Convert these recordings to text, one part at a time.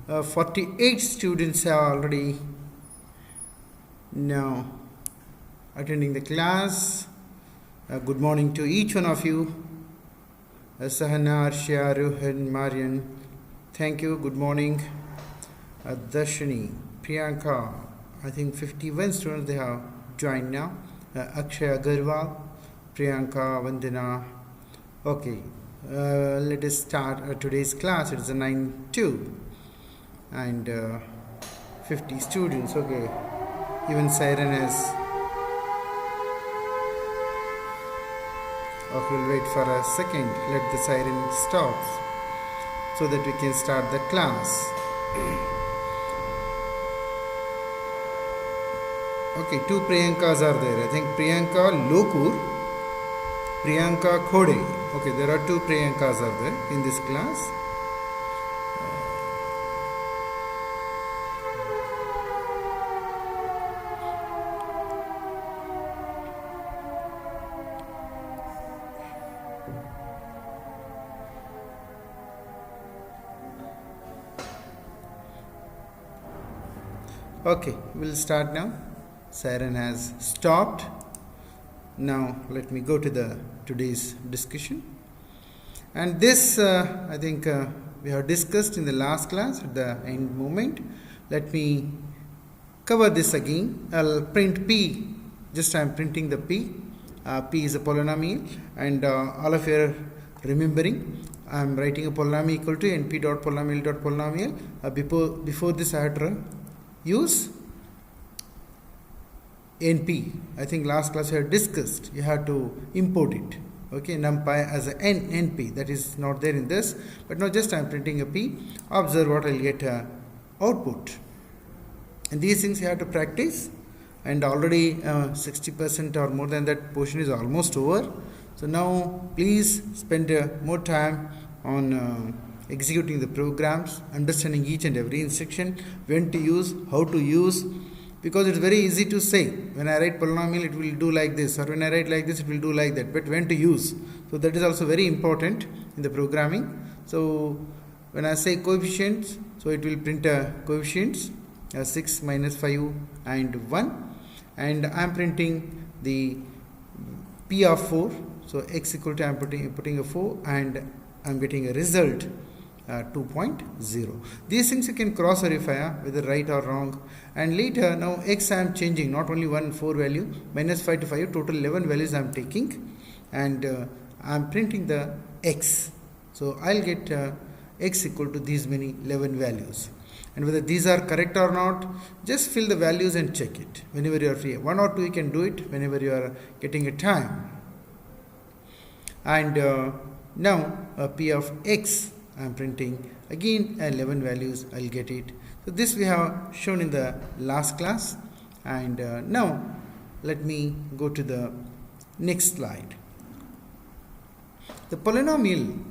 48 students have already now attending the class. Good morning to each one of you. Sahana, Arshia, Rohan, Marian, thank you. Good morning. Darshini, Priyanka, I think 51 students they have joined now. Akshay Agarwal, Priyanka, Vandana. Okay, let us start today's class. It is a 9-2 and 50 students. Okay, even siren has. Okay, we'll wait for a second. Let the siren stop so that we can start the class. Okay, two Priyankas are there. I think Priyanka Lokur, Priyanka Khode. Okay, there are two Priyankas are there in this class. Okay, we'll start now. Siren has stopped. Now let me go to the today's discussion. And this I think we have discussed in the last class at the end moment. Let me cover this again. I'll print P. Just I am printing the P. P is a polynomial, and all of you are remembering. I am writing a polynomial equal to np dot polynomial dot polynomial. Before this I had to use np. I think last class we had discussed you have to import it. Okay, numpy as a np, that is not there in this, but now just I am printing a p. Observe what I'll get output, and these things you have to practice, and already 60% or more than that portion is almost over. So now please spend more time on executing the programs, understanding each and every instruction, when to use, how to use, because it's very easy to say, when I write polynomial it will do like this, or when I write like this it will do like that, but when to use. So that is also very important in the programming. So when I say coefficients, so it will print coefficients 6, minus 5 and 1, and I am printing the p of 4. So x equal to I am putting a 4, and I am getting a result 2.0. These things you can cross verify whether right or wrong, and later now x I am changing, not only 4 value, minus 5 to 5, total 11 values I am taking, and I am printing the x. So I'll get x equal to these many 11 values, and whether these are correct or not, just fill the values and check it whenever you are free. 1 or 2 you can do it whenever you are getting a time. And now p of x I am printing again 11 values, I'll get it. So this we have shown in the last class, and now let me go to the next slide. The polynomial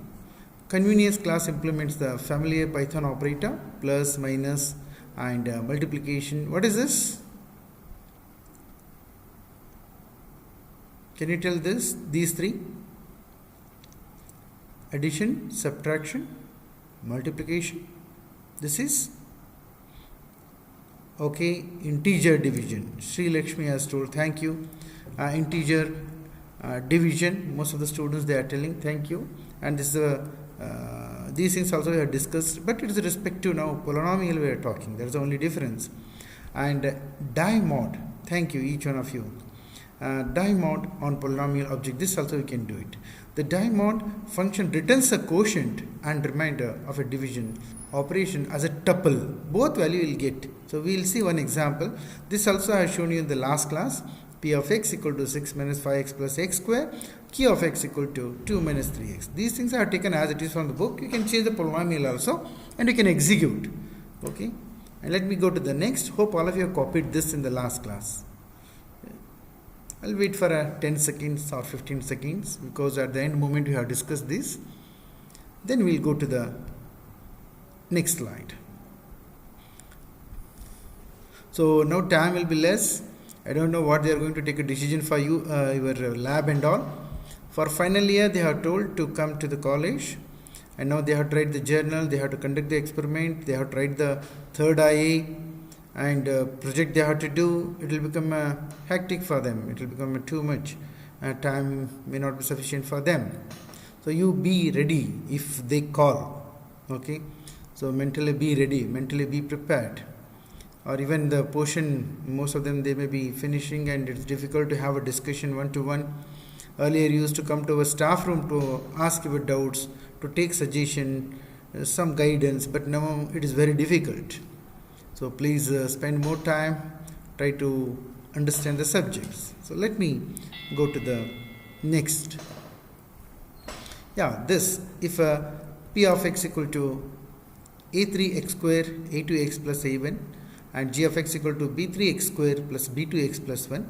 convenience class implements the familiar Python operator, plus, minus, and multiplication. What is this? Can you tell this? These three: addition, subtraction, multiplication. This is okay. Integer division. Sri Lakshmi has told, thank you. Integer division, most of the students they are telling, thank you. And this is these things also we have discussed, but it is respective now polynomial we are talking, that is the only difference. And die mod, thank you each one of you. Die mod on polynomial object, this also we can do it. The die mod function returns a quotient and remainder of a division operation as a tuple. Both value will get. So we will see one example. This also I have shown you in the last class. P of x equal to 6 minus 5x plus x square. Q of x equal to 2 minus 3x. These things are taken as it is from the book. You can change the polynomial also, and you can execute. Okay. And let me go to the next. Hope all of you have copied this in the last class. I'll wait for 10 seconds or 15 seconds, because at the end moment we have discussed this. Then we'll go to the next slide. So now time will be less. I don't know what they are going to take a decision for you, your lab and all. For final year they are told to come to the college, and now they have to write the journal, they have to conduct the experiment, they have to write the third IA, and project they have to do. It will become hectic for them, it will become too much, time may not be sufficient for them. So you be ready if they call, okay? So mentally be ready, mentally be prepared. Or even the portion, most of them they may be finishing and it's difficult to have a discussion one-to-one. Earlier you used to come to a staff room to ask your doubts, to take suggestion, some guidance, but now it is very difficult. So please spend more time, try to understand the subjects. So let me go to the next. This, if p of x equal to a3x square, a2x plus a1, and g of x equal to b3x square plus b2x plus 1,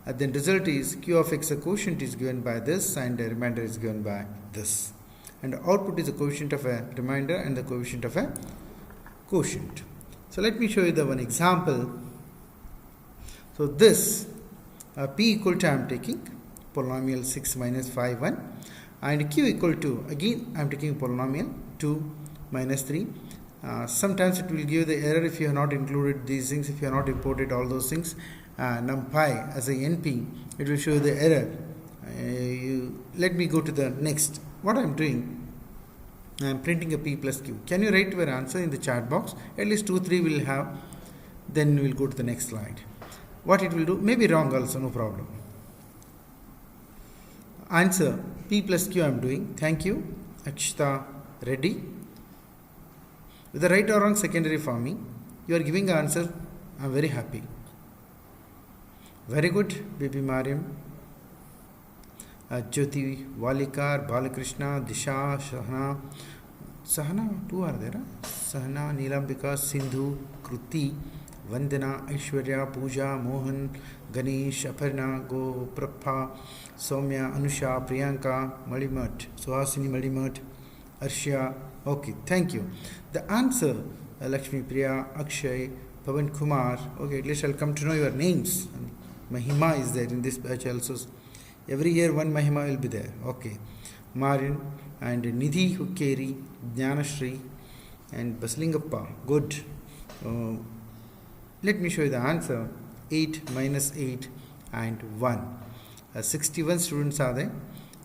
then result is q of x, a quotient is given by this and a remainder is given by this. And output is the coefficient of a remainder and the coefficient of a quotient. So let me show you the one example. So this p equal to, I am taking polynomial 6 minus 5 1, and q equal to, again I am taking polynomial 2 minus 3. Sometimes it will give the error if you have not included these things, if you have not imported all those things. NumPy as a NP, it will show you the error. Let me go to the next. What I am doing, I am printing a p plus q. Can you write your answer in the chat box? At least 2-3 will have. Then we will go to the next slide. What it will do, may be wrong also, no problem. Answer p plus q I am doing. Thank you, Akshita Reddy. With the right or wrong secondary for me, you are giving the answer. I am very happy. Very good, baby Mariam, Jyoti, Valikar, Balakrishna, Disha, Sahana, 2 are there. Sahana, Neelambika, Sindhu, Kruti, Vandana, Aishwarya, Pooja, Mohan, Ganesh, Aparna, Go, Prapha, Soumya, Anusha, Priyanka, Malimat, Suhasini Malimat, Arshya. Okay, thank you. The answer, Lakshmi Priya, Akshay, Pavan Kumar. Okay, at least I'll come to know your names. Mahima is there in this batch also. Every year one Mahima will be there. Okay. Marin and Nidhi Hukkeri, Jnanashri and Baslingappa. Good. Let me show you the answer. 8 minus 8 and 1. 61 students are there.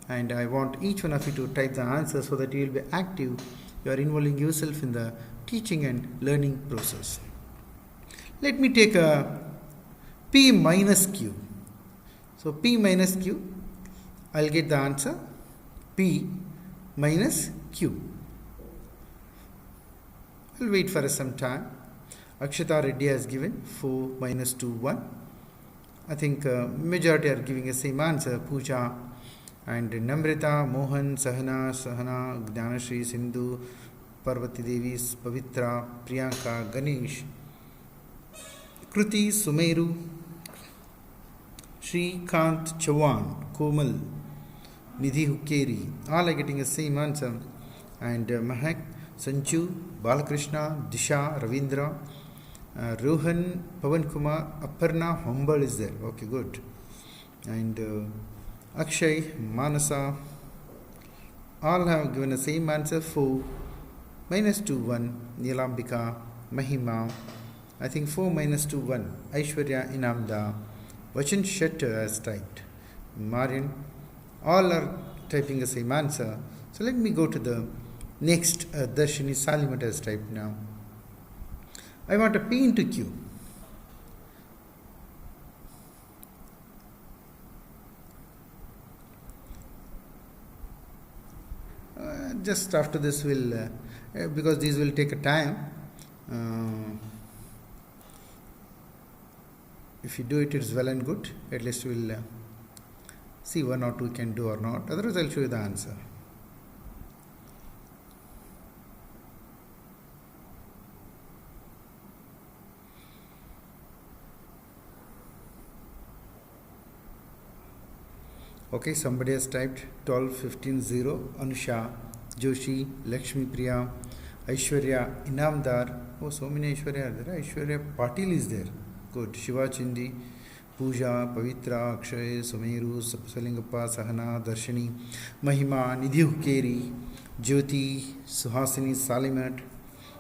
And I want each one of you to type the answer so that you will be active. You are involving yourself in the teaching and learning process. Let me take a p minus q. So p minus q, I'll get the answer p minus q. I'll wait for some time. Akshita Reddy has given 4 minus 2 1. I think majority are giving the same answer. Pooja and Namrita, Mohan, Sahana, Jnanashri, Sindhu, Parvati Devi, Pavitra, Priyanka, Ganesh, Kruti, Sumeru, Sri Kant, Chawan, Komal, Nidhi Hukkeri, all are getting the same answer. And Mahak, Sanju, Balakrishna, Disha, Ravindra, Rohan, Pavan Kumar, Aparna, Humble is there. Okay, good. And Akshay, Manasa, all have given the same answer. 4 minus 2 1. Neelambika, Mahima, I think 4 minus 2 1. Aishwarya Inamda, Vachan Shetty has typed. Marin, all are typing the same answer. So let me go to the next. Darshini Salimat has typed now. I want a p into q. Just after this will, because these will take a time. If you do it, it's well and good. At least we'll see 1 or 2 can do or not. Otherwise, I'll show you the answer. Okay, somebody has typed 12 15 0. Anusha, Joshi, Lakshmi Priya, Aishwarya, Inamdar. Oh, so many Aishwarya are there. Aishwarya Patil is there. Good. Shiva Chindi, Pooja, Pavitra, Akshay, Sumeru, Sapsalingappa, Sahana, Darshini, Mahima, Nidhi Hukkeri, Jyoti, Suhasini, Salimat.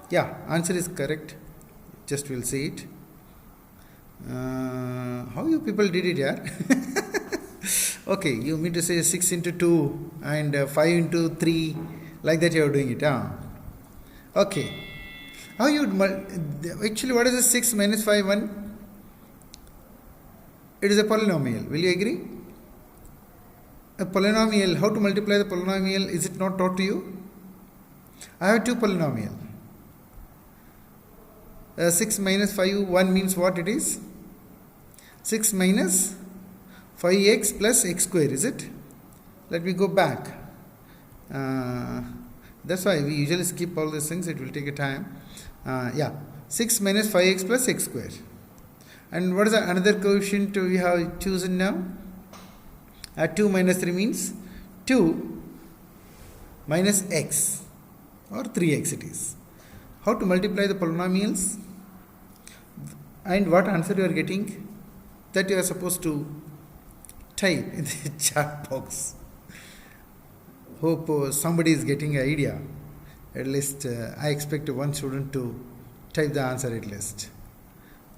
Yeah, answer is correct. Just we'll see it. How you people did it, yeah? Okay, you mean to say 6 into 2 and 5 into 3, like that you are doing it, huh? Okay. How you actually, what is the 6 minus 5, 1? It is a polynomial. Will you agree? A polynomial, how to multiply the polynomial, is it not taught to you? I have two polynomial. 6 minus 5, 1 means what it is? 6 minus 5x plus x square, is it? Let me go back. That's why we usually skip all these things, it will take a time. Yeah, 6 minus 5x plus x square. And what is the another coefficient we have chosen now? 2 minus 3 means 2 minus x or 3x it is. How to multiply the polynomials? And what answer you are getting? That you are supposed to type in the chat box. Hope somebody is getting an idea. At least I expect one student to type the answer at least.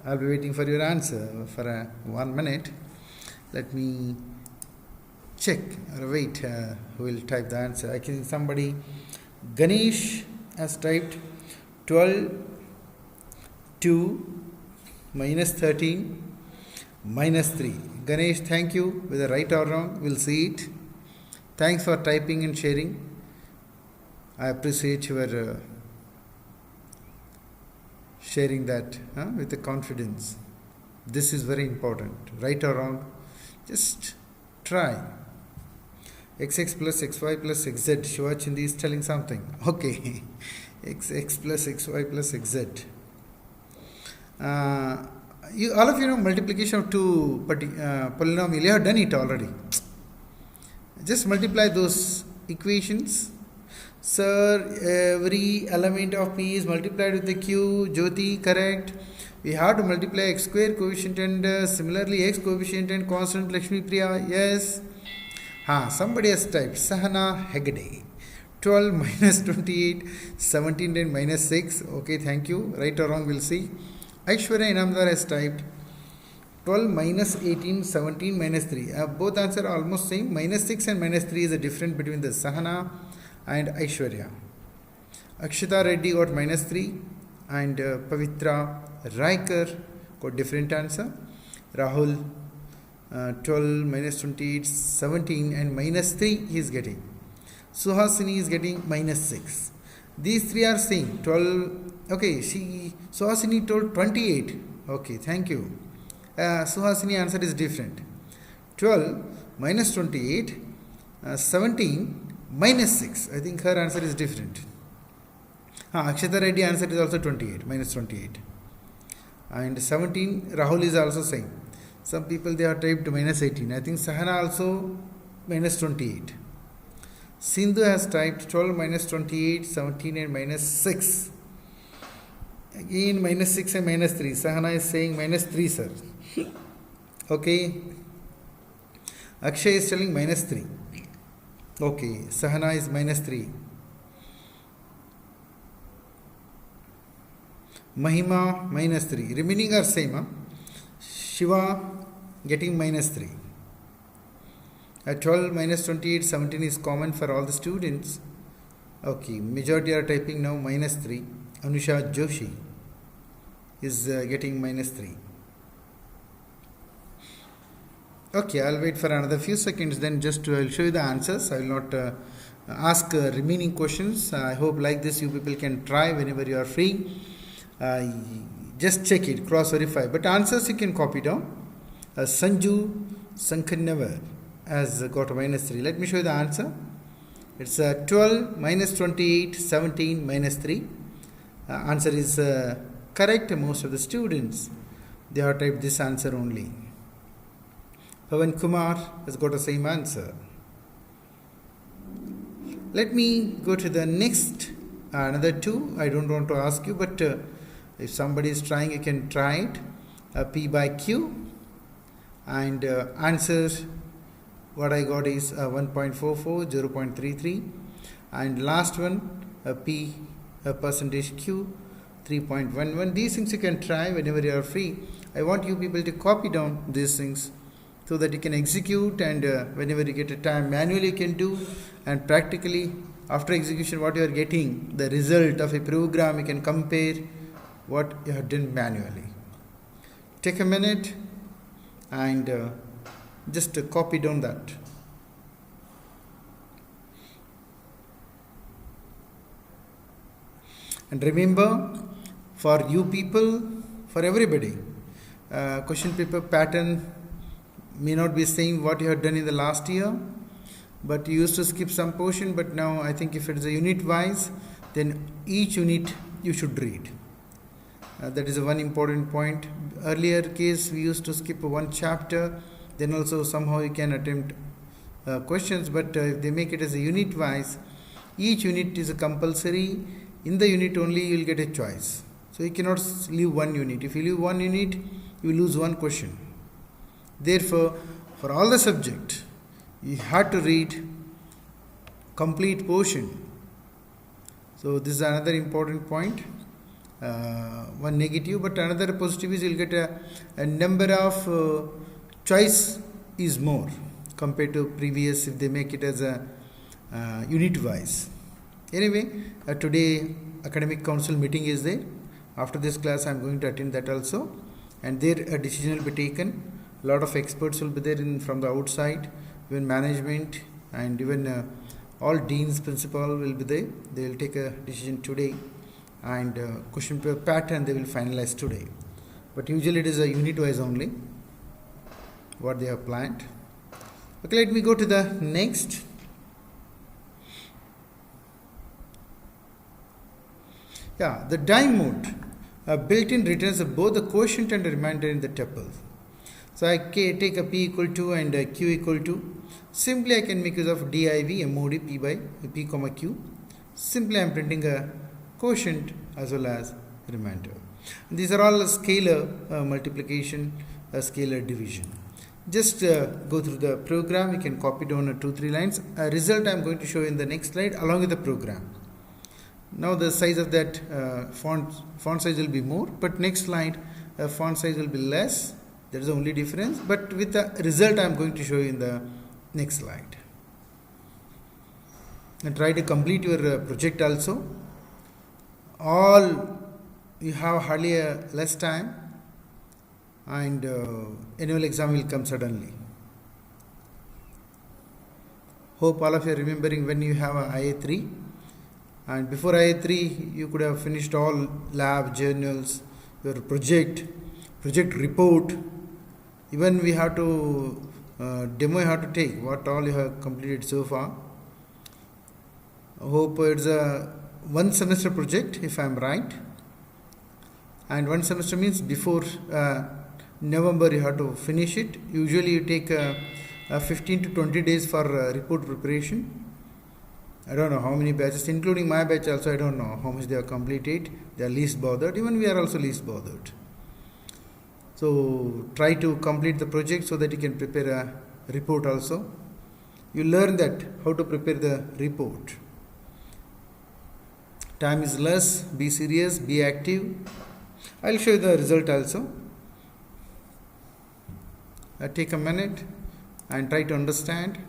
I'll be waiting for your answer for 1 minute. Let me check or wait who will type the answer. I can somebody. Ganesh has typed 12 2 minus 13 minus 3. Ganesh, thank you. Whether right or wrong, we'll see it. Thanks for typing and sharing. I appreciate your sharing that with the confidence. This is very important. Right or wrong, just try. Xx plus xy plus xz. Shiva Chindi is telling something. Okay. Xx plus xy plus xz. All of you know multiplication of two polynomial. You have done it already. Just multiply those equations. Sir, every element of P is multiplied with the Q. Jyoti, correct. We have to multiply x square coefficient and similarly x coefficient and constant. Lakshmi Priya, yes. Somebody has typed Sahana Hegde. 12 minus 28, 17 and minus 6. Okay, thank you. Right or wrong, we'll see. Aishwarya Inamdar has typed 12 minus 18, 17 minus 3. Both answers are almost same. Minus 6 and minus 3 is the difference between the Sahana and Aishwarya. Akshita Reddy got minus 3 and Pavitra Raikar got different answer. Rahul 12 minus 28, 17 and minus 3 he is getting. Suhasini is getting minus 6. These three are same. 12. Okay, Suhasini told 28. Okay, thank you. Suhasini answer is different. 12 minus 28, 17 minus 6. I think her answer is different. Akshata Reddy answer is also 28, minus 28. And 17, Rahul is also same. Some people they are typed minus 18. I think Sahana also minus 28. Sindhu has typed 12 minus 28, 17 and minus 6. Again minus 6 and minus 3. Sahana is saying minus 3, sir. Okay. Akshay is telling minus 3. Okay. Sahana is minus 3. Mahima minus 3. Remaining are same. Shiva getting minus 3. 12 minus 28, 17 is common for all the students. Okay, majority are typing now minus 3. Anusha Joshi is getting minus 3. Okay, I'll wait for another few seconds, then just I'll show you the answers. I will not ask remaining questions. I hope like this you people can try whenever you are free. Just check it, cross verify. But answers you can copy down. Sanju Sankhannavar has got a minus 3. Let me show you the answer. It's 12 minus 28, 17 minus 3. Answer is correct. Most of the students, they have typed this answer only. Pavan Kumar has got the same answer. Let me go to the next, another two. I don't want to ask you, but if somebody is trying, you can try it. P by Q. And answer, what I got is 1.44, 0.33. and last one a p a percentage q 3.11. These things you can try whenever you are free. I want you people to copy down these things so that you can execute, and whenever you get a time manually you can do, and practically after execution what you are getting, the result of a program, you can compare what you have done manually. Take a minute and just copy down that. And remember, for you people, for everybody, question paper pattern may not be saying what you have done in the last year, but you used to skip some portion, but now I think if it is a unit wise, then each unit you should read. That is one important point. Earlier case we used to skip one chapter, then also somehow you can attempt questions, but if they make it as a unit wise, each unit is a compulsory. In the unit only you will get a choice, so you cannot leave one unit. If you leave one unit, you will lose one question. Therefore, for all the subject, you have to read complete portion. So this is another important point. One negative, but another positive is you will get a number of choice is more compared to previous if they make it as a unit wise. Anyway, today academic council meeting is there. After this class I am going to attend that also, and there a decision will be taken. A lot of experts will be there from the outside, even management, and even all deans, principal will be there. They will take a decision today, and question paper pattern they will finalize today. But usually it is a unit wise only what they have planned. Okay, let me go to the next. Yeah, the dime mode built-in returns both the quotient and the remainder in the tuple. So I take a p equal to and q equal to. Simply I can make use of div mod p by p comma q. Simply I am printing a quotient as well as remainder. And these are all scalar multiplication, scalar division. Just go through the program. You can copy down 2-3 lines. A result I am going to show in the next slide along with the program. Now the size of that font size will be more, but next slide font size will be less. That is the only difference, but with the result I am going to show you in the next slide. And try to complete your project also. All you have hardly less time, and annual exam will come suddenly. Hope all of you are remembering when you have a IA3. And before IA3, you could have finished all lab, journals, your project report. Even we have to demo you have to take what all you have completed so far. I hope it's a 1 semester project if I am right. And 1 semester means before November you have to finish it. Usually you take 15 to 20 days for report preparation. I don't know how many batches, including my batch also. I don't know how much they have completed. They are least bothered. Even we are also least bothered. So try to complete the project so that you can prepare a report also. You learn that how to prepare the report. Time is less. Be serious. Be active. I will show you the result also. Take a minute and try to understand.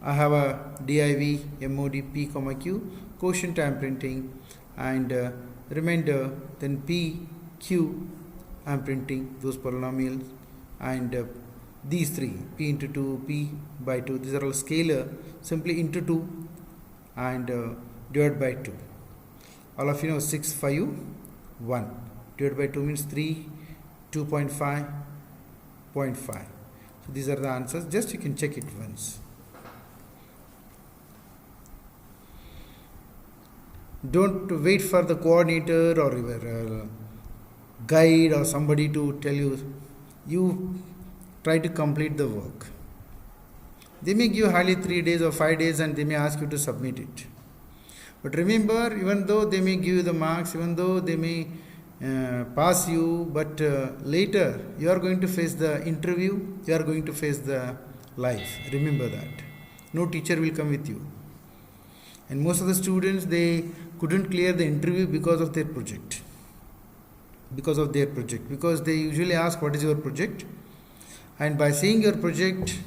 I have a div mod p comma q, quotient I am printing, and remainder, then p q I am printing those polynomials, and these three, p into 2, p by 2, these are all scalar. Simply into 2 and divide by 2. All of you know 6, 5, 1. Divided by 2 means 3, 2.5, 0.5. So these are the answers. Just you can check it once. Don't wait for the coordinator or your guide or somebody to tell you. You try to complete the work. They may give hardly 3 days or 5 days and they may ask you to submit it. But remember, even though they may give you the marks, even though they may pass you, but later you are going to face the interview, you are going to face the life. Remember that. No teacher will come with you. And most of the students, they couldn't clear the interview because of their project. Because they usually ask, what is your project? And by seeing your project,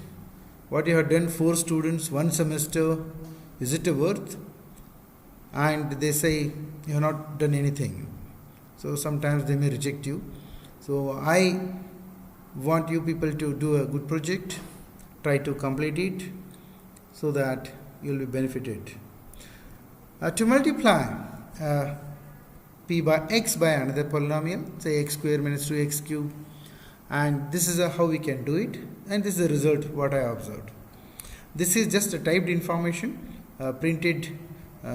what you have done, 4 students, 1 semester, is it worth? And they say you have not done anything. So sometimes they may reject you. So I want you people to do a good project, try to complete it, so that you will be benefited. To multiply p by x by another polynomial, say x square minus 2x cube, and this is how we can do it, and this is the result what I observed. This is just a typed information, printed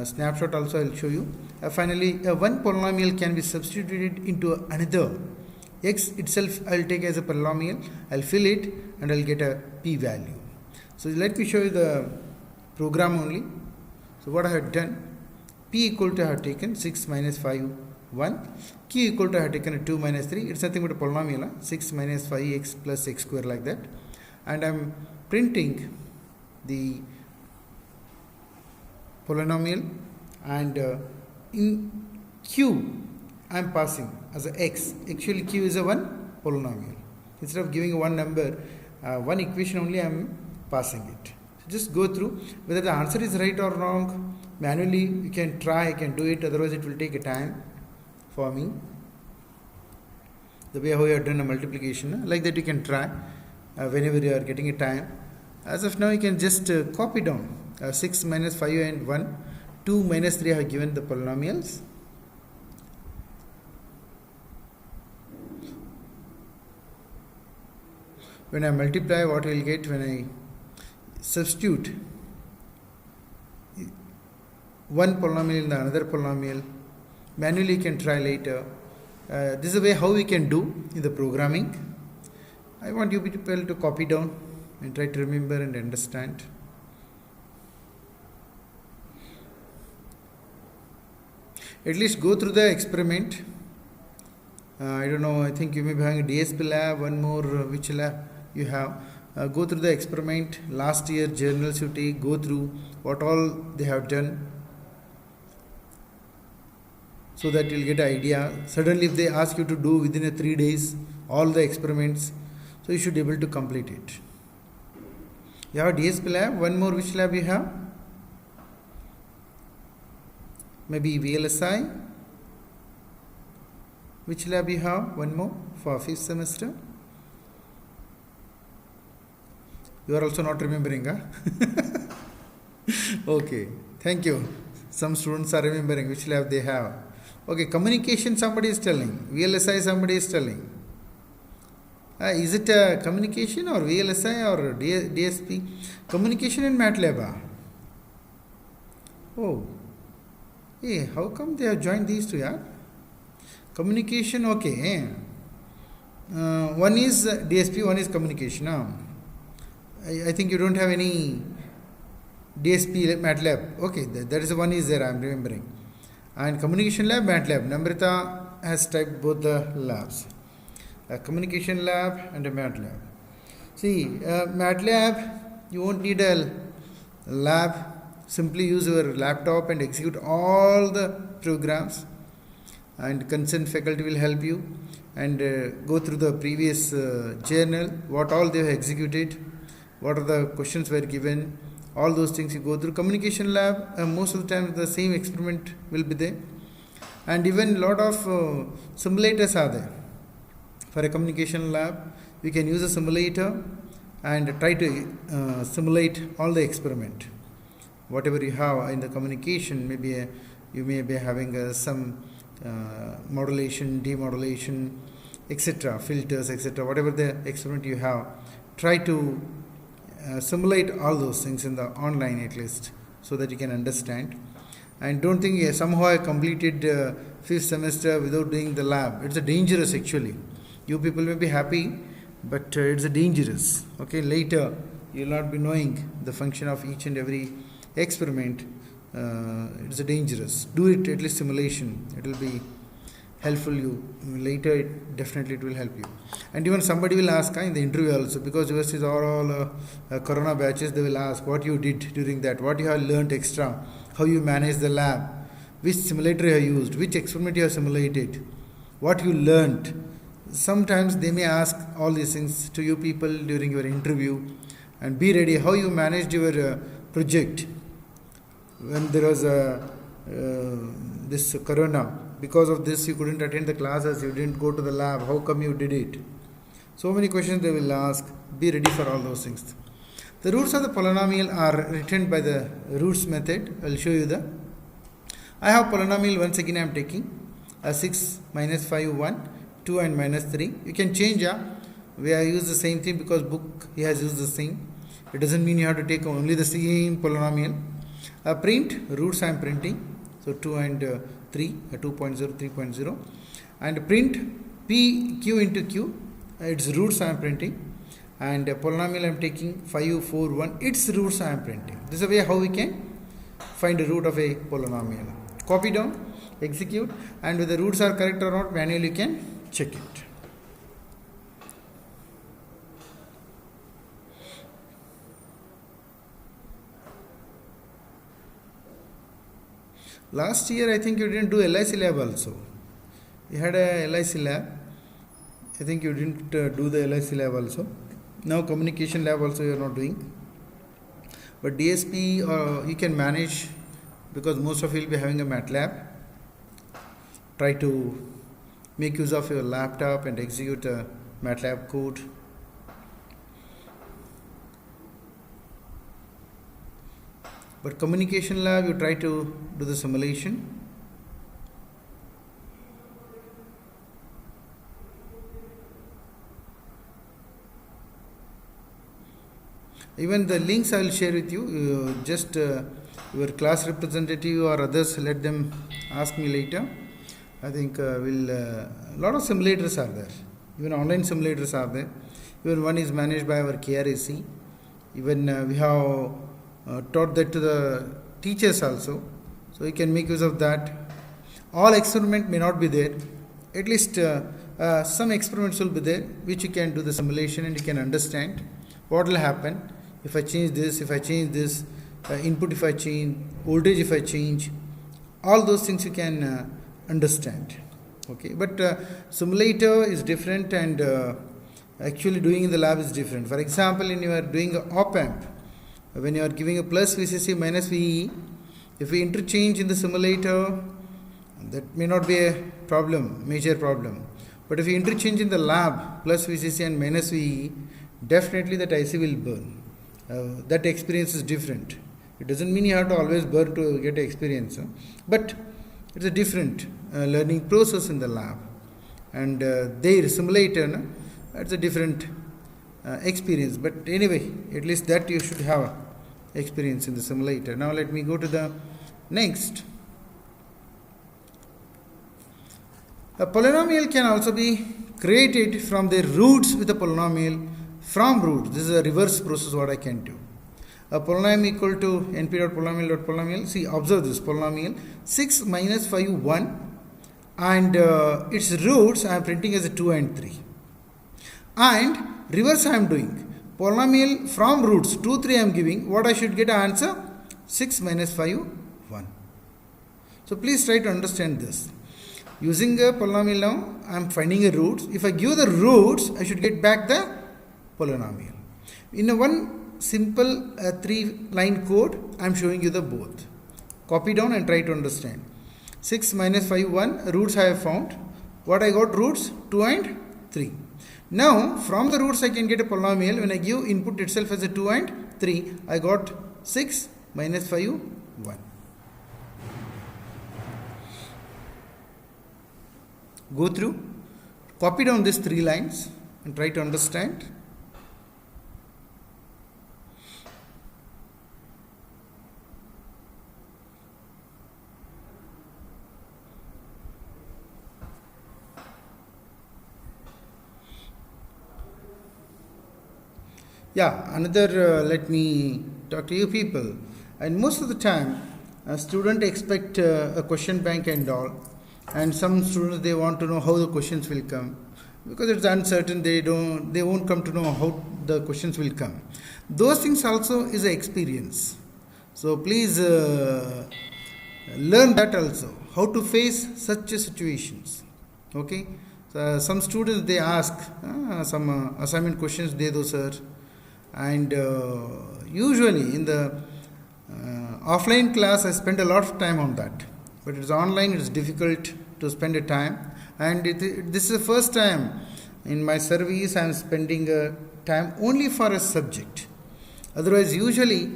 snapshot also I will show you. Finally, one polynomial can be substituted into another. X itself I will take as a polynomial, I will fill it and I will get a p value. So let me show you the program only. So what I have done, p equal to I have taken 6 minus 5 1, q equal to I have taken 2 minus 3, it's nothing but a polynomial, 6 minus 5x plus x square, like that, and I am printing the polynomial, and in q I am passing as a x. Actually q is a one polynomial. Instead of giving one number, one equation only I am passing it. So just go through whether the answer is right or wrong. Manually you can try, you can do it, otherwise it will take a time for me. The way how you have done a multiplication, like that you can try whenever you are getting a time. As of now you can just copy down 6 minus 5 and 1, 2 minus 3 I have given the polynomials. When I multiply, what I will get when I substitute one polynomial in the another polynomial. Manually you can try later. This is the way how we can do in the programming. I want you people to copy down and try to remember and understand. At least go through the experiment. I don't know, I think you may be having a DSP lab, one more, which lab you have. Go through the experiment, last year journals you take, go through what all they have done, so that you will get an idea. Suddenly if they ask you to do within 3 days all the experiments, so you should be able to complete it. You have a DSP lab, one more, which lab you have? Maybe VLSI. Which lab you have? One more for 5th semester. You are also not remembering, huh? Okay, thank you. Some students are remembering which lab they have. Okay, communication somebody is telling, VLSI somebody is telling. Is it a communication or VLSI or DSP? Communication in MATLAB. Oh, hey, how come they have joined these two? Yeah? Communication, okay. One is DSP, one is communication. I think you don't have any DSP MATLAB. Okay, that is the one is there, I am remembering. And communication lab, MATLAB. Namrita has typed both the labs. A communication lab and a MATLAB. See, MATLAB, you won't need a lab. Simply use your laptop and execute all the programs, and concerned faculty will help you, and go through the previous journal, what all they have executed, what are the questions were given, all those things you go through. Communication lab, most of the time the same experiment will be there, and even lot of simulators are there. For a communication lab, you can use a simulator and try to simulate all the experiment. Whatever you have in the communication, maybe you may be having some modulation, demodulation, etc., filters, etc., whatever the experiment you have, try to simulate all those things in the online at least, so that you can understand. And don't think somehow I completed 5th semester without doing the lab. It's a dangerous actually. You people may be happy, but it's a dangerous. Okay, later you will not be knowing the function of each and every experiment. It's a dangerous. Do it at least simulation. It will be helpful you later. Definitely it will help you. And even somebody will ask in the interview also, because universities are all corona batches. They will ask what you did during that, what you have learnt extra, how you manage the lab, which simulator you have used, which experiment you have simulated, what you learnt. Sometimes they may ask all these things to you people during your interview, and be ready how you managed your project when there was this corona. Because of this you couldn't attend the classes, you didn't go to the lab, how come you did it? So many questions they will ask. Be ready for all those things. The roots of the polynomial are written by the roots method. I will show you I have polynomial. Once again I am taking a 6 minus 5 1, 2 and minus 3. You can change. We have used the same thing because book he has used the same. It doesn't mean you have to take only the same polynomial. Print roots I am printing. So 2 and 3, 2.0, 3.0, and print p q into q. Its roots I am printing, and polynomial I am taking 5 4 1. Its roots I am printing. This is a way how we can find the root of a polynomial. Copy down, execute, and whether the roots are correct or not, manually you can check it. Last year I think you didn't do LIC lab also. You had a LIC lab. I think you didn't do the LIC lab also. Now communication lab also you are not doing. But DSP you can manage, because most of you will be having a MATLAB. Try to make use of your laptop and execute a MATLAB code. But communication lab you try to do the simulation. Even the links I will share with you. Just your class representative or others, let them ask me later. I think a lot of simulators are there. Even online simulators are there. Even one is managed by our KRAC. Even we have taught that to the teachers also. So you can make use of that. All experiment may not be there. At least some experiments will be there, which you can do the simulation and you can understand what will happen if I change this, input if I change, voltage if I change. All those things you can understand. Okay, but simulator is different, and actually doing in the lab is different. For example, when you are doing a op amp, when you are giving a plus VCC minus VE, if we interchange in the simulator, that may not be a major problem. But if you interchange in the lab plus VCC and minus VE, definitely that IC will burn. That experience is different. It doesn't mean you have to always burn to get experience, but it's a different learning process in the lab, and their simulator, it's a different experience. But anyway, at least that you should have experience in the simulator. Now let me go to the next. A polynomial can also be created from the roots with a polynomial from roots. This is a reverse process what I can do. A polynomial equal to np.polynomial. See, observe this polynomial 6 minus 5 1, and its roots I am printing as a 2 and 3. And reverse I am doing. Polynomial from roots 2 3 I am giving. What I should get an answer? 6 minus 5 1. So please try to understand this. Using a polynomial now, I am finding a roots. If I give the roots, I should get back the polynomial. In a one simple 3-line code, I am showing you the both. Copy down and try to understand. 6 minus 5 1, roots I have found. What I got? Roots 2 and 3. Now from the roots I can get a polynomial. When I give input itself as a 2 and 3, I got 6 minus 5 1. Go through, copy down these 3 lines and try to understand. Yeah, another let me talk to you people. And most of the time, a student expect a question bank and all. And some students, they want to know how the questions will come, because it's uncertain. They won't come to know how the questions will come. Those things also is an experience. So please learn that also, how to face such situations. Okay. So, some students they ask some assignment questions they do, sir, and usually in the offline class I spend a lot of time on that, but it's online, it's difficult to spend a time, and this is the first time in my service I am spending time only for a subject. Otherwise usually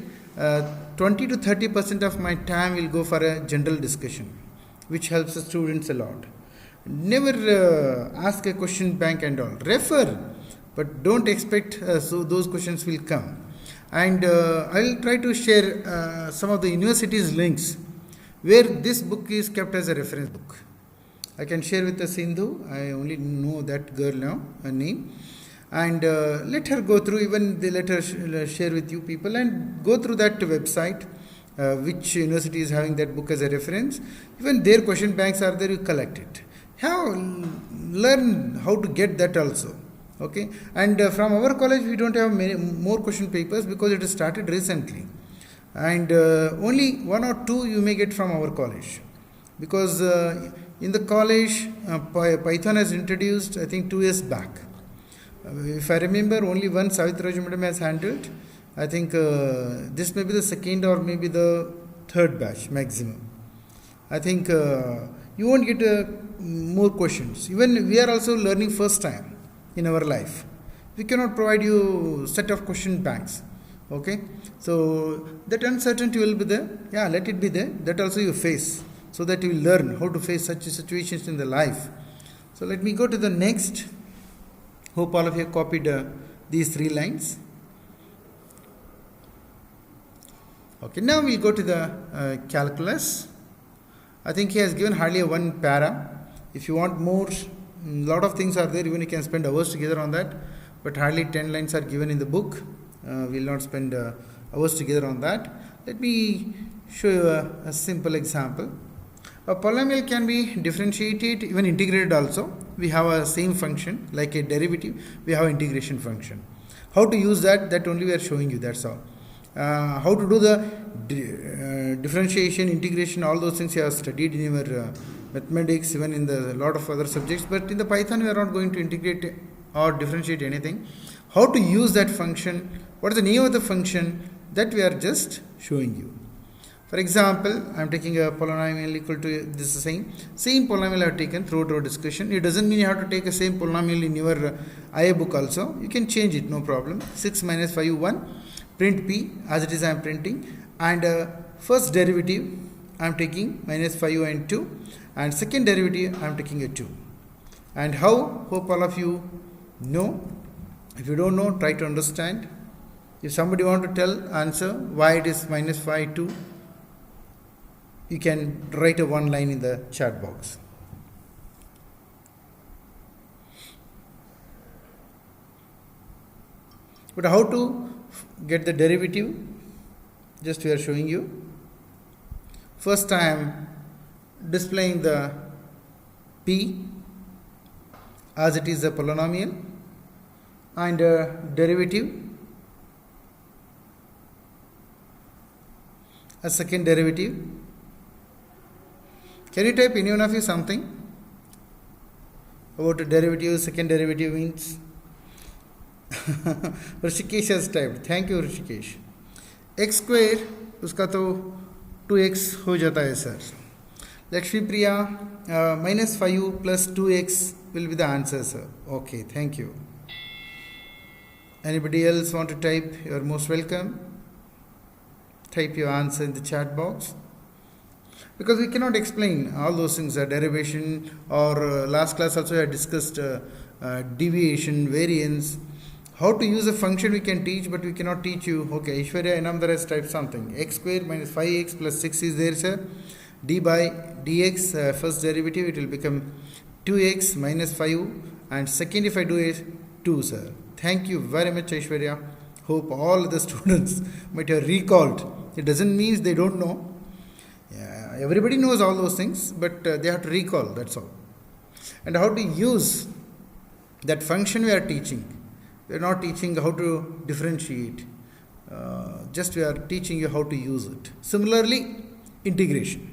20 to 30% of my time will go for a general discussion, which helps the students a lot. Never ask a question bank and all. Refer, but don't expect so those questions will come. And I will try to share some of the universities' links where this book is kept as a reference book. I can share with the Sindhu. I only know that girl now, her name. And let her go through, even they let her share with you people, and go through that website, which university is having that book as a reference. Even their question banks are there, you collect it. Learn how to get that also. Okay, and from our college we don't have many more question papers because it has started recently, and only one or two you may get from our college, because in the college Python has introduced I think 2 years back. If I remember, only one Savitraju madam has handled. I think this may be the second or maybe the third batch maximum. I think you won't get more questions. Even we are also learning first time in our life. We cannot provide you set of question banks. Okay, so that uncertainty will be there. Yeah, let it be there. That also you face, so that you will learn how to face such situations in the life. So let me go to the next. Hope all of you copied these 3 lines. Okay, now we'll go to the calculus. I think he has given hardly one para. If you want more, lot of things are there, even you can spend hours together on that, but hardly 10 lines are given in the book. We'll not spend hours together on that. Let me show you a simple example. A polynomial can be differentiated, even integrated also. We have a same function like a derivative, we have an integration function. How to use that only we are showing you, that's all. How to do the differentiation, integration, all those things you have studied in your mathematics, even in the lot of other subjects, but in the Python we are not going to integrate or differentiate anything. How to use that function, what is the name of the function, that we are just showing you. For example, I am taking a polynomial equal to this same polynomial I have taken throughout our discussion. It doesn't mean you have to take the same polynomial in your IA book also. You can change it, no problem. 6 minus 5, 1. Print P as it is I am printing. And first derivative I am taking minus 5 and 2. And second derivative I am taking a 2. And how? Hope all of you know. If you don't know, try to understand. If somebody want to tell answer why it is minus 5, 2, you can write a 1 line in the chat box. But how to get the derivative? Just we are showing you. First I am displaying the P as it is a polynomial, and derivative a second derivative. Can you type, any one of you, something about a derivative, second derivative means? Rishikesh has typed. Thank you, Rishikesh. X square, उसका तो 2x हो जाता है sir. Lakshmi Priya, minus 5 plus 2x will be the answer, sir. Okay, thank you. Anybody else want to type? You are most welcome. Type your answer in the chat box. Because we cannot explain all those things, derivation, or last class also I discussed deviation, variance. How to use a function we can teach, but we cannot teach you. Okay, Ishwarya Anandar has typed something. X square minus 5x plus 6 is there, sir. D by dx, first derivative, it will become 2x minus 5, and second if I do is 2, sir. Thank you very much, Ishwarya. Hope all the students might have recalled. It doesn't mean they don't know. Yeah, everybody knows all those things, but they have to recall, that's all. And how to use that function we are teaching. We are not teaching how to differentiate. just we are teaching you how to use it. Similarly, integration.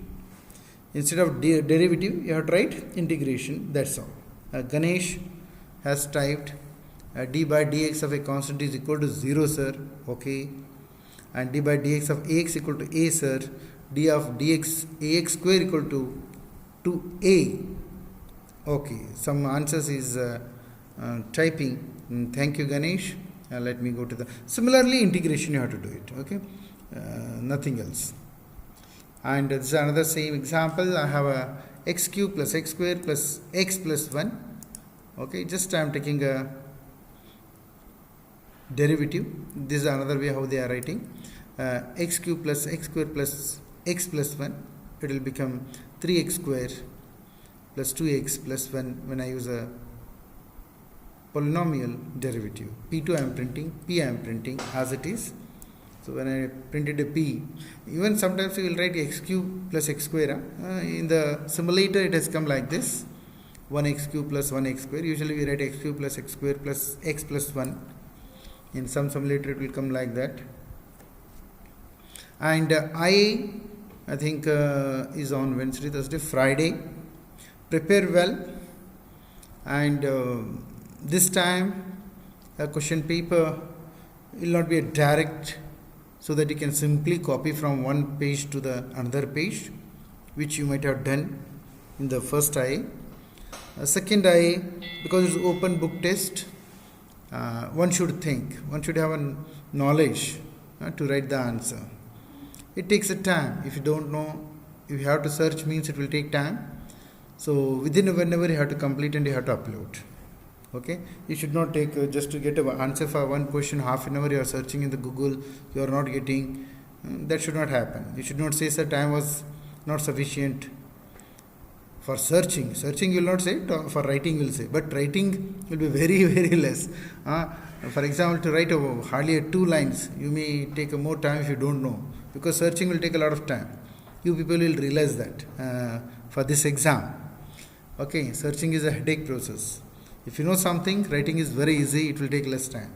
Instead of derivative, you have to write integration. That's all. Ganesh has typed d by dx of a constant is equal to 0, sir. Okay. And d by dx of ax equal to a, sir. D of dx ax square equal to 2a. Okay. Some answers is typing. Thank you, Ganesh. Let me go to the similarly integration. You have to do it. Okay. Nothing else. And this is another same example. I have a x cube plus x square plus x plus 1. Okay, just I am taking a derivative. This is another way how they are writing. X cube plus x square plus x plus 1. It will become 3x square plus 2x plus 1 when I use a polynomial derivative. P2 I am printing, P I am printing as it is. So when I printed a P, even sometimes we will write x cube plus x square. In the simulator it has come like this, 1x cube plus 1x square. Usually we write x cube plus x square plus x plus 1. In some simulator it will come like that. And I think is on Wednesday, Thursday, Friday. Prepare well. And this time a question paper will not be a direct, so that you can simply copy from one page to the another page, which you might have done in the first IA. Second IA, because it's open book test, one should think, one should have a knowledge to write the answer. It takes a time. If you don't know, if you have to search, means it will take time. So within whenever you have to complete and you have to upload. Okay, you should not take just to get an answer for one question half an hour you are searching in the Google, you are not getting. That should not happen. You should not say, sir, time was not sufficient for searching. Searching you will not say, for writing you will say, but writing will be very, very less. For example, to write hardly 2 lines, you may take more time if you don't know, because searching will take a lot of time. You people will realize that for this exam. Okay, searching is a headache process. If you know something, writing is very easy, it will take less time.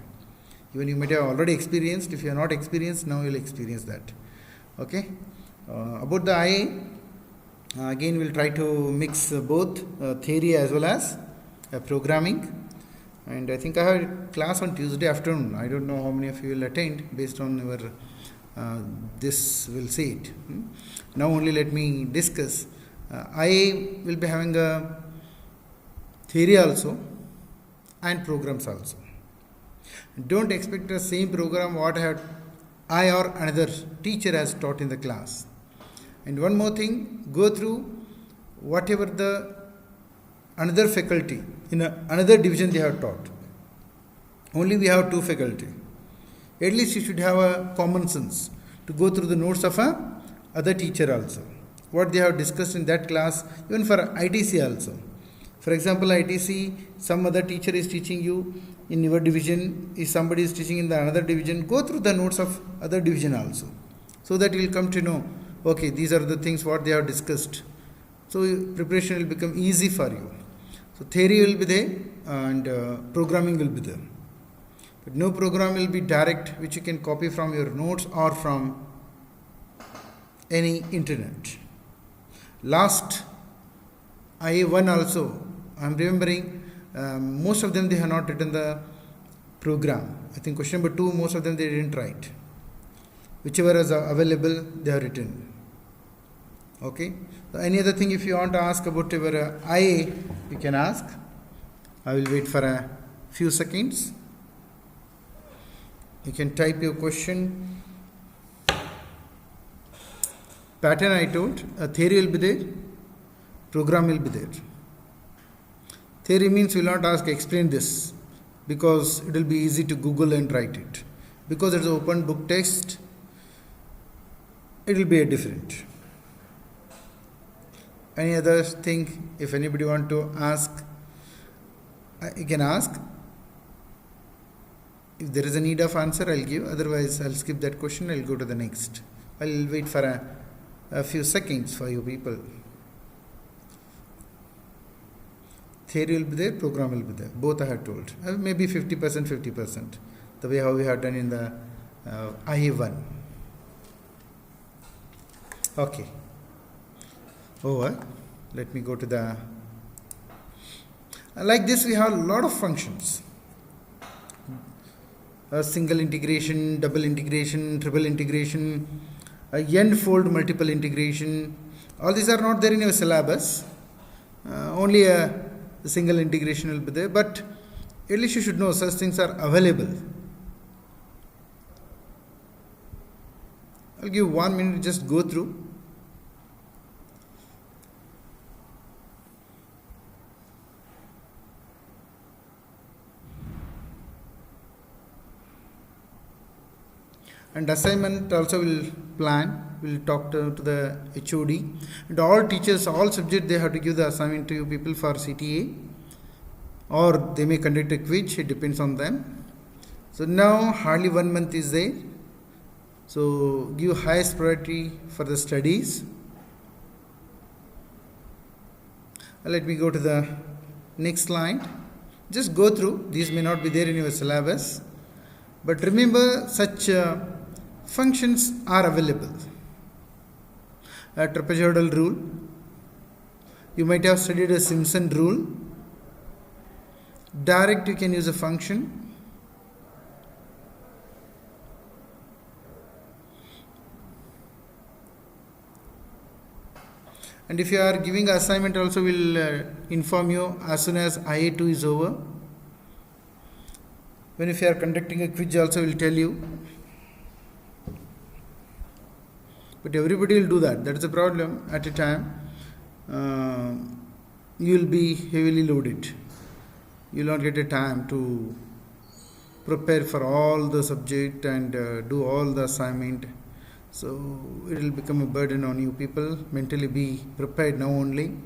Even you might have already experienced. If you are not experienced, now you will experience that. Okay. About the IA, again we will try to mix both theory as well as programming. And I think I have a class on Tuesday afternoon. I don't know how many of you will attend based on your this will see it. Now only let me discuss. IA will be having a theory also and programs also. Don't expect the same program what I or another teacher has taught in the class. And one more thing, go through whatever the another faculty in another division they have taught. Only we have 2 faculty. At least you should have a common sense to go through the notes of a other teacher also. What they have discussed in that class, even for ITC also. For example, ITC, some other teacher is teaching you in your division, if somebody is teaching in the another division, go through the notes of other division also. So that you will come to know, okay, these are the things what they have discussed. So preparation will become easy for you. So theory will be there and programming will be there. But no program will be direct, which you can copy from your notes or from any internet. Last IA1 also, I am remembering, most of them they have not written the program. I think question number 2, most of them they didn't write. Whichever is available, they have written. Okay. So any other thing if you want to ask about your IA, you can ask. I will wait for a few seconds. You can type your question. Pattern I told, a theory will be there, program will be there. Theory means you will not ask explain this, because it will be easy to Google and write it. Because it's an open book text, it will be a different. Any other thing, if anybody want to ask, you can ask. If there is a need of answer, I'll give. Otherwise, I'll skip that question. I'll go to the next. I'll wait for a few seconds for you people. Theory will be there, program will be there. Both I have told. Maybe 50%, 50%. The way how we have done in the I1. Okay, over. Let me go to the, like this we have a lot of functions. A single integration, double integration, triple integration, a n-fold multiple integration. All these are not there in your syllabus. Only a single integration will be there, but at least you should know such things are available. I'll give 1 minute to just go through. And assignment also will plan, will talk to the HOD, and all teachers, all subjects, they have to give the assignment to you people for CTA, or they may conduct a quiz, it depends on them. So now hardly 1 month is there, so give highest priority for the studies. Let me go to the next slide. Just go through, these may not be there in your syllabus, but remember such functions are available. A trapezoidal rule, you might have studied a Simpson rule. Direct, you can use a function. And if you are giving assignment also, will inform you as soon as IA2 is over. When if you are conducting a quiz also will tell you. But everybody will do that. That is the problem. At a time, you will be heavily loaded. You will not get a time to prepare for all the subject and do all the assignment. So it will become a burden on you people. Mentally be prepared now only.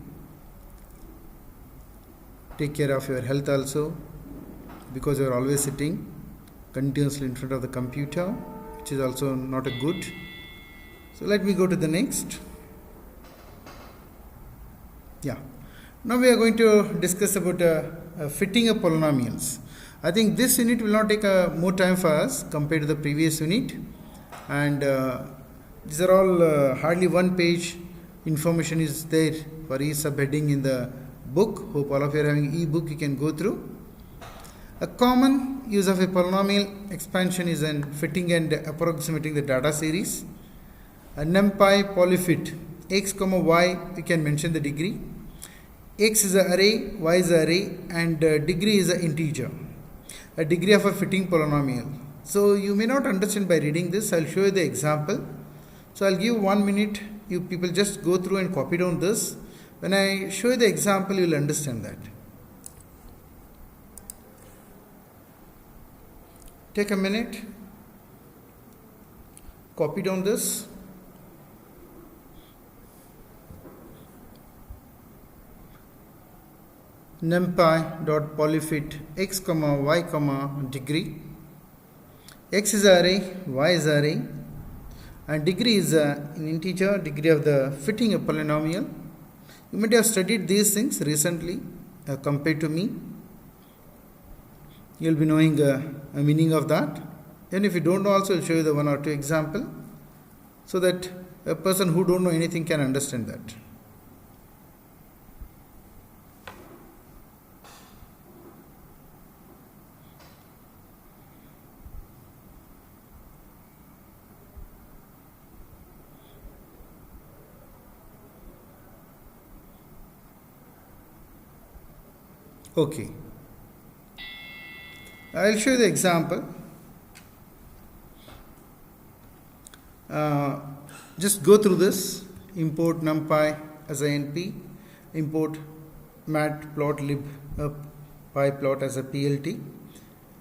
Take care of your health also, because you are always sitting continuously in front of the computer, which is also not a good. So let me go to the next. Yeah. Now we are going to discuss about fitting of polynomials. I think this unit will not take more time for us compared to the previous unit. And these are all hardly 1 page information is there for each subheading in the book. Hope all of you are having e-book, you can go through. A common use of a polynomial expansion is in fitting and approximating the data series. A NumPy polyfit, x, y, you can mention the degree. X is an array, y is an array, and degree is an integer. A degree of a fitting polynomial. So you may not understand by reading this. I'll show you the example. So I'll give 1 minute. You people just go through and copy down this. When I show you the example, you will understand that. Take a minute. Copy down this. NumPy.polyfit x, y, degree. X is an array, y is an array, and degree is an integer, degree of the fitting a polynomial. You might have studied these things recently compared to me. You will be knowing a meaning of that. And if you don't know also, I will show you the 1 or 2 example, so that a person who don't know anything can understand that. Okay, I will show you the example. Just go through this. Import NumPy as a NP, import matplotlib pyplot as a PLT,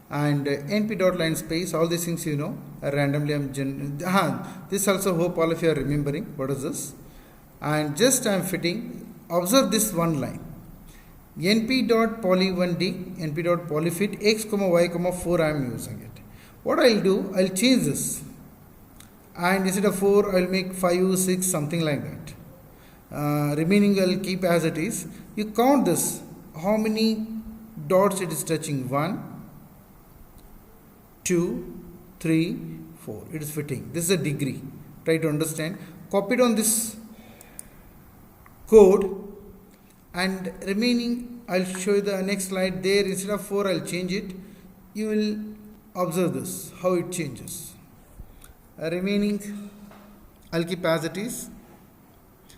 and np.linespace. All these things you know. Randomly this also hope all of you are remembering. What is this? And just I am fitting. Observe this one line. np.poly1d, np.polyfit x, y, 4 I am using it. What I will do, I will change this, and instead of 4 I will make 5, 6, something like that. Remaining I will keep as it is. You count this, how many dots it is touching. 1, 2, 3, 4. It is fitting. This is a degree. Try to understand. Copy down this code, and remaining I'll show you the next slide. There instead of 4 I'll change it. You will observe this, how it changes. Remaining I'll keep as it is.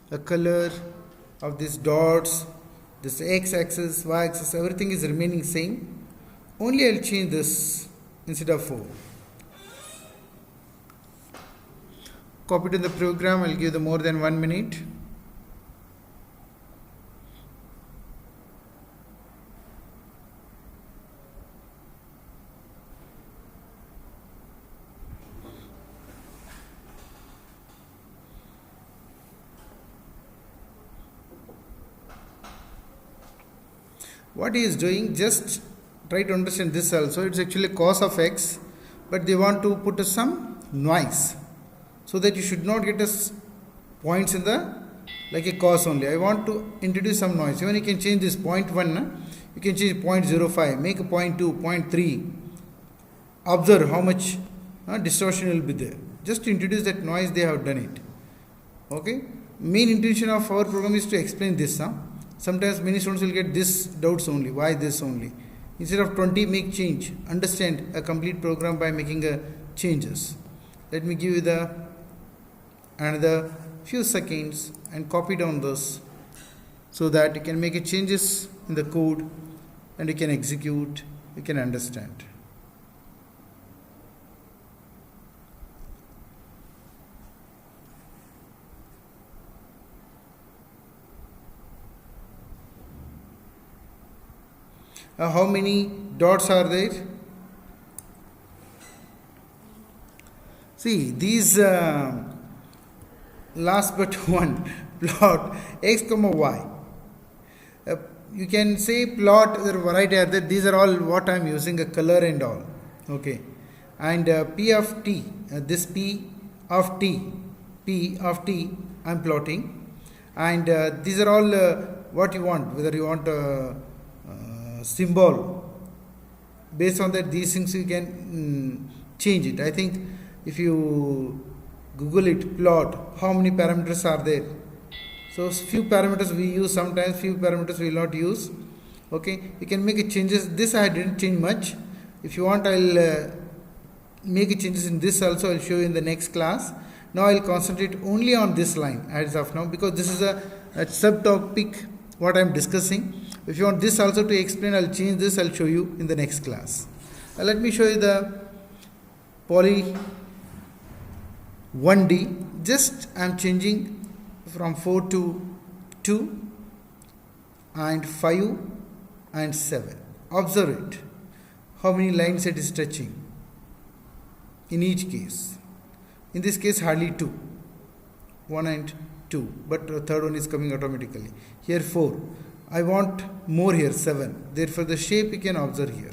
The color of these dots, this x-axis, y-axis, everything is remaining same. Only I'll change this instead of 4. Copy to the program. I'll give the more than 1 minute. What he is doing, just try to understand this also. It's actually cos of x, but they want to put some noise, so that you should not get us points in the like a cos only. I want to introduce some noise. Even you can change this 0.1, you can change 0.05, make a 0.2, 0.3. Observe how much distortion will be there. Just to introduce that noise, they have done it. Okay. Main intention of our program is to explain this. Sometimes many students will get this doubts only. Why this only? Instead of 20, make change. Understand a complete program by making changes. Let me give you another few seconds and copy down this, so that you can make a changes in the code and you can execute, you can understand. How many dots are there? See, these last but one, plot x comma y. You can say plot, there are variety are there. These are all what I am using, a color and all. Okay. And p of t, this p of t I am plotting. And these are all what you want, whether you want symbol. Based on that, these things you can change it. I think if you Google it, plot, how many parameters are there? So few parameters we use sometimes, few parameters we will not use. Okay, you can make changes. This I didn't change much. If you want, I'll make changes in this also. I'll show you in the next class. Now I'll concentrate only on this line as of now, because this is a subtopic what I'm discussing. If you want this also to explain, I'll change this. I'll show you in the next class. Let me show you the poly 1D. Just I'm changing from 4 to 2 and 5 and 7. Observe it. How many lines it is touching in each case. In this case, hardly 2. 1 and 2. But the third one is coming automatically. Here 4. I want more here, 7. Therefore, the shape you can observe here.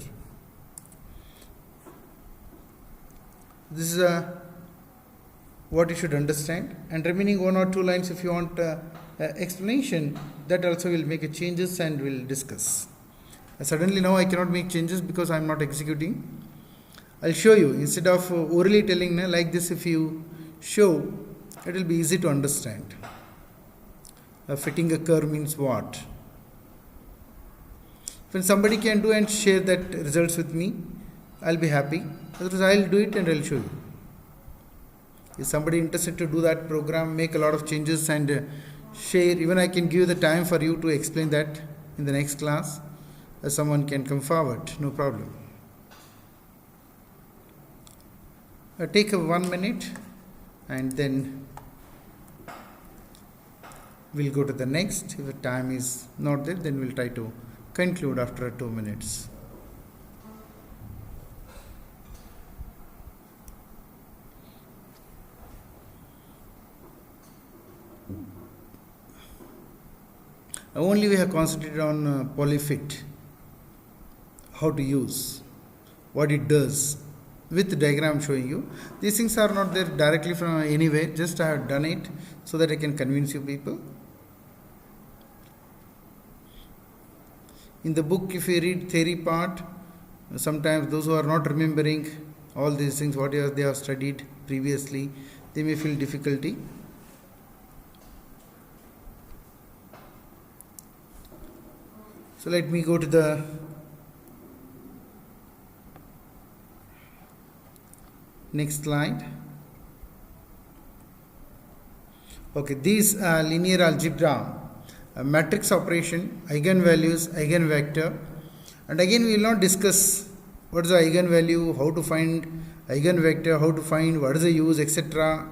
This is what you should understand. And remaining 1 or 2 lines, if you want explanation, that also will make changes and we'll discuss. Suddenly now I cannot make changes because I am not executing. I'll show you. Instead of orally telling like this, if you show, it will be easy to understand. Fitting a curve means what? When somebody can do and share that results with me, I'll be happy. Otherwise, I'll do it and I'll show you. If somebody interested to do that program, make a lot of changes and share, even I can give the time for you to explain that in the next class. Someone can come forward, no problem. Take 1 minute and then we'll go to the next. If the time is not there, then we'll try to conclude after 2 minutes. Only we have concentrated on polyfit, how to use, what it does, with the diagram showing you. These things are not there directly from anywhere, just I have done it so that I can convince you people. In the book, if you read theory part, sometimes those who are not remembering all these things what they have studied previously, they may feel difficulty. So let me go to the next slide. Okay, these linear algebra, matrix operation, eigenvalues, eigenvector, and again we will not discuss what is the eigenvalue, how to find eigenvector, how to find what is the use, etc.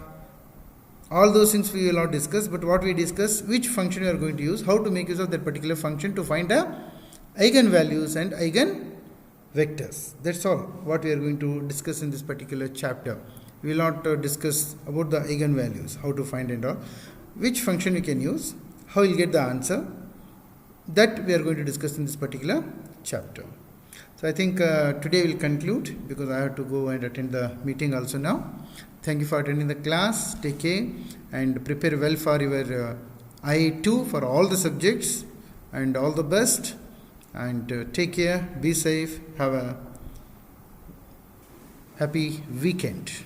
All those things we will not discuss, but what we discuss, which function we are going to use, how to make use of that particular function to find the eigenvalues and eigenvectors. That's all what we are going to discuss in this particular chapter. We will not discuss about the eigenvalues, how to find and all, which function you can use, how you will get the answer. That we are going to discuss in this particular chapter. So I think today we will conclude because I have to go and attend the meeting also now. Thank you for attending the class. Take care and prepare well for your I2 for all the subjects, and all the best, and take care, be safe, have a happy weekend.